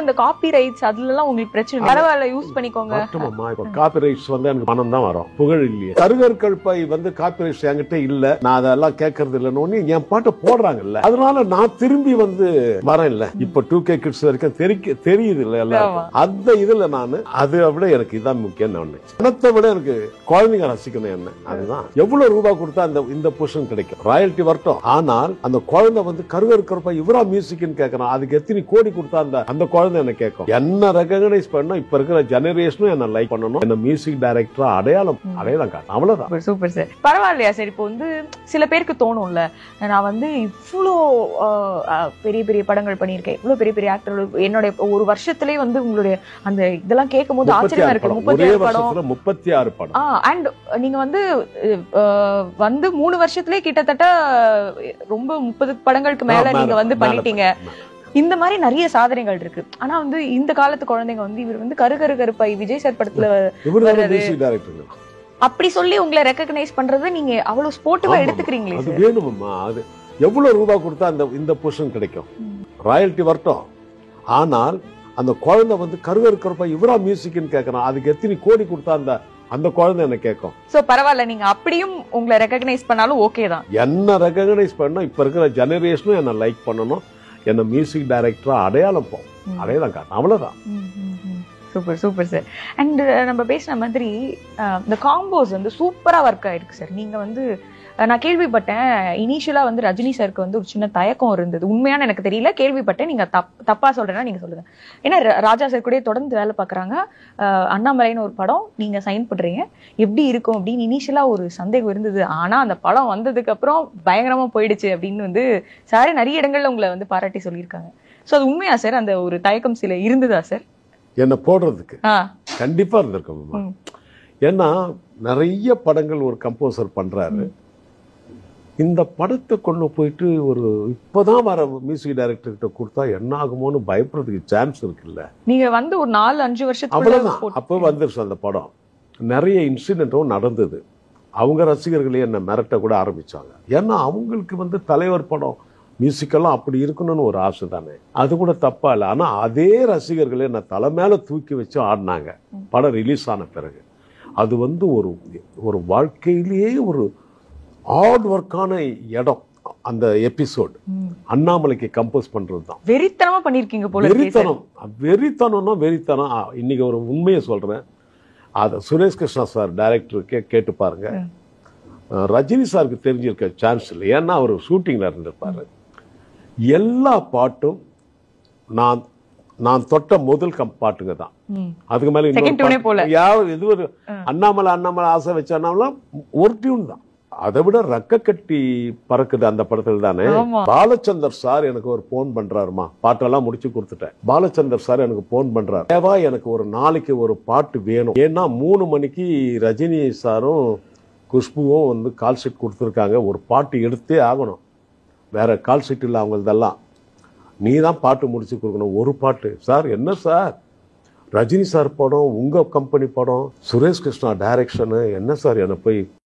இந்த copy rights அதுல எல்லாம் உங்களுக்கு பிரச்சனை பரவாயில்ல, யூஸ் பண்ணிக்கோங்க. இப்ப காப்பி ரைட்ஸ் வந்து எனக்கு பணம் தான் வரும், புகழ் இல்லையே. கருகற்கள்பை வந்து காப்பி ரைட்ஸ் என்கிட்ட இல்ல, நான் அதெல்லாம் கேட்கறது இல்லைன்னு என் பாட்டை போடுறாங்கல்ல, அதனால நான் திரும்பி வந்து வரேன் இல்ல. இப்ப 2K கிட்ஸ் வரைக்கும் தெரியுது இல்ல எல்லாருக்கும். அந்த இதுல நான் அதை விட எனக்கு இதான் முக்கியம். பணத்தை விட எனக்கு குழந்தைங்க ரசிக்கணும் என்ன, அதுதான். எவ்வளவு ரூபாய் கொடுத்தா இந்த பொசிஷன் கிடைக்கும், ராயல்டி வரட்டும். ஆனால் அந்த குழந்தை வந்து கருகற்கள்பை இவரா மியூசிக்னு கேட்கறான், அதுக்கு எத்தனை கோடி கொடுத்தா அந்த குழந்தை என்ன கேட்கும். என்ன ரெகக்னைஸ் பண்ணணும், இப்ப இருக்கிற ஜெனரேஷனும் என்ன லைக் பண்ணணும், என்ன மியூசிக் டைரக்டரா அடையாளம் காட்டணும், அவ்வளவுதான். Super sir. பரவாயில்லையா சார்? இப்போ வந்து சில பேருக்கு தோணும்ல, நான் வந்து இவ்வளோ பெரிய பெரிய படங்கள் பண்ணியிருக்கேன், இவ்வளவு பெரிய பெரிய ஆக்டர்கள், என்னுடைய ஒரு வருஷத்திலேயே வந்து உங்களுடைய அந்த இதெல்லாம் கேட்கும் போது ஆச்சரியமா இருக்கு. 36 படம். அண்ட் நீங்க வந்து 3 வருஷத்திலேயே கிட்டத்தட்ட ரொம்ப 30 படங்களுக்கு மேல நீங்க வந்து பண்ணிட்டீங்க. இந்த மாதிரி நிறைய சாதனைகள் இருக்கு. ஆனா வந்து இந்த காலத்து குழந்தைங்க வந்து இவர் வந்து கருகருப்பை விஜய் சார் படத்துல அப்படி சொல்லி உங்களை ரெகக்னைஸ் பண்றது நீங்க அவ்வளவு ஸ்போர்ட்டிவா எடுத்துக்கிறீங்களே. அது வேணுமா? அது எவ்வளவு ரூபாய் கொடுத்தா இந்த பொசிஷன் கிடைக்கும், ராயல்டி வரட்டும். ஆனால் அந்த குழந்தை வந்து கருகற்கள்பை இவரா மியூசிக்னு கேட்கறான், அதுக்கு எத்தனை கோடி கொடுத்தா அந்த குழந்தை என்ன கேட்கும். சோ பரவாயில்ல, நீங்க அப்படியும் உங்களை ரெகக்னைஸ் பண்ணாலும் ஓகே தான். என்ன ரெகக்னைஸ் பண்ணணும், இப்ப இருக்கிற ஜெனரேஷனும் என்ன லைக் பண்ணணும், என்ன மியூசிக் டைரக்டரா அடையாளம் காட்டணும், அவ்வளவுதான். Super super sir. அண்ட் நம்ம பேசின மாதிரி இந்த காம்போஸ் வந்து சூப்பரா ஒர்க் ஆயிருக்கு சார். நீங்க வந்து நான் கேள்விப்பட்டேன், இனிஷியலா வந்து ரஜினி சாருக்கு வந்து ஒரு சின்ன தயக்கம் இருந்தது, உண்மையான எனக்கு தெரியல, கேள்விப்பட்டேன். நீங்க தப்பா சொல்றேன்னா நீங்க சொல்லுங்க. ஏன்னா ராஜா சார் கூட தொடர்ந்து வேலை பாக்குறாங்க, அண்ணாமலைன்னு ஒரு படம் நீங்க சைன் பண்றீங்க, எப்படி இருக்கும் அப்படின்னு இனிஷியலா ஒரு சந்தேகம் இருந்தது. ஆனா அந்த படம் வந்ததுக்கு அப்புறம் பயங்கரமா போயிடுச்சு அப்படின்னு வந்து சாரே நிறைய இடங்கள்ல உங்களை வந்து பாராட்டி சொல்லியிருக்காங்க. சோ அது உண்மையா சார்? அந்த ஒரு தயக்கம் சில இருந்ததா சார் என்ன போடுறதுக்கு? கண்டிப்பா இருந்திருக்கும். ஏன்னா நிறைய படங்கள் ஒரு கம்போசர் பண்றாரு, இந்த படத்தை கொண்டு போயிட்டு ஒரு இப்பதான் வர மியூசிக் டைரக்டர் கிட்ட கொடுத்தா என்ன ஆகுமோன்னு பயப்படுறதுக்கு சான்ஸ் இருக்குல்ல. நீங்க வந்து ஒரு 4-5 வருஷத்துக்கு அவ்வளவுதான். அப்போ வந்துருச்சு அந்த படம். நிறைய இன்சிடென்ட்டும் நடந்தது. அவங்க ரசிகர்களே என்ன மிரட்ட கூட ஆரம்பிச்சாங்க. ஏன்னா அவங்களுக்கு வந்து தலைவர் படம் மியூசிக்கெல்லாம் அப்படி இருக்கணும்னு ஒரு ஆசை தானே, அது கூட தப்பா இல்லை. ஆனா அதே ரசிகர்களே என்ன தலை மேல தூக்கி வச்சு ஆடினாங்க படம் ரிலீஸ் ஆன பிறகு. அது வந்து ஒரு வாழ்க்கையிலேயே ஒரு ஹார்ட் ஒர்க்கான இடம் அந்த எபிசோட். அண்ணாமலைக்கு கம்போஸ் பண்றது தான் வெறித்தனமா பண்ணிருக்கீங்க போல. வெறித்தனம்னா வெறித்தனம். இன்னைக்கு ஒரு உண்மையை சொல்றேன், அத சுரேஷ் கிருஷ்ணா சார் டைரக்டருக்கு கேட்டு பாருங்க. ரஜினி சாருக்கு தெரிஞ்சிருக்க சான்ஸ் இல்லை, ஏன்னா அவர் ஷூட்டிங்ல இருந்திருப்பாரு. எல்லா பாட்டும் நான் தொட்ட முதல் பாட்டுங்க தான். அதுக்கு மேல இது ஒரு அண்ணாமலை ஆசை வச்சானாலும் ஒரு டியூன் தான். அதை விட ரக்க கட்டி பறக்குது அந்த படத்துல தானே. பாலச்சந்தர் சார் எனக்கு ஒரு போன் பண்றாருமா, பாட்டெல்லாம் முடிச்சு கொடுத்துட்டேன். பாலச்சந்தர் சார் எனக்கு போன் பண்றாரு, தேவா எனக்கு ஒரு நாளைக்கு ஒரு பாட்டு வேணும். ஏன்னா 3 மணிக்கு ரஜினி சாரும் குஷ்புவும் வந்து கால் ஷீட் கொடுத்துருக்காங்க, ஒரு பாட்டு எடுத்தே ஆகணும், வேற கால் ஷீட் இல்லை அவங்களதெல்லாம், நீ தான் பாட்டு முடிச்சு கொடுக்கணும் ஒரு பாட்டு. சார் என்ன சார், ரஜினி சார் படம், உங்க கம்பெனி படம், சுரேஷ் கிருஷ்ணா டைரக்ஷனு, என்ன சார் என்ன போய்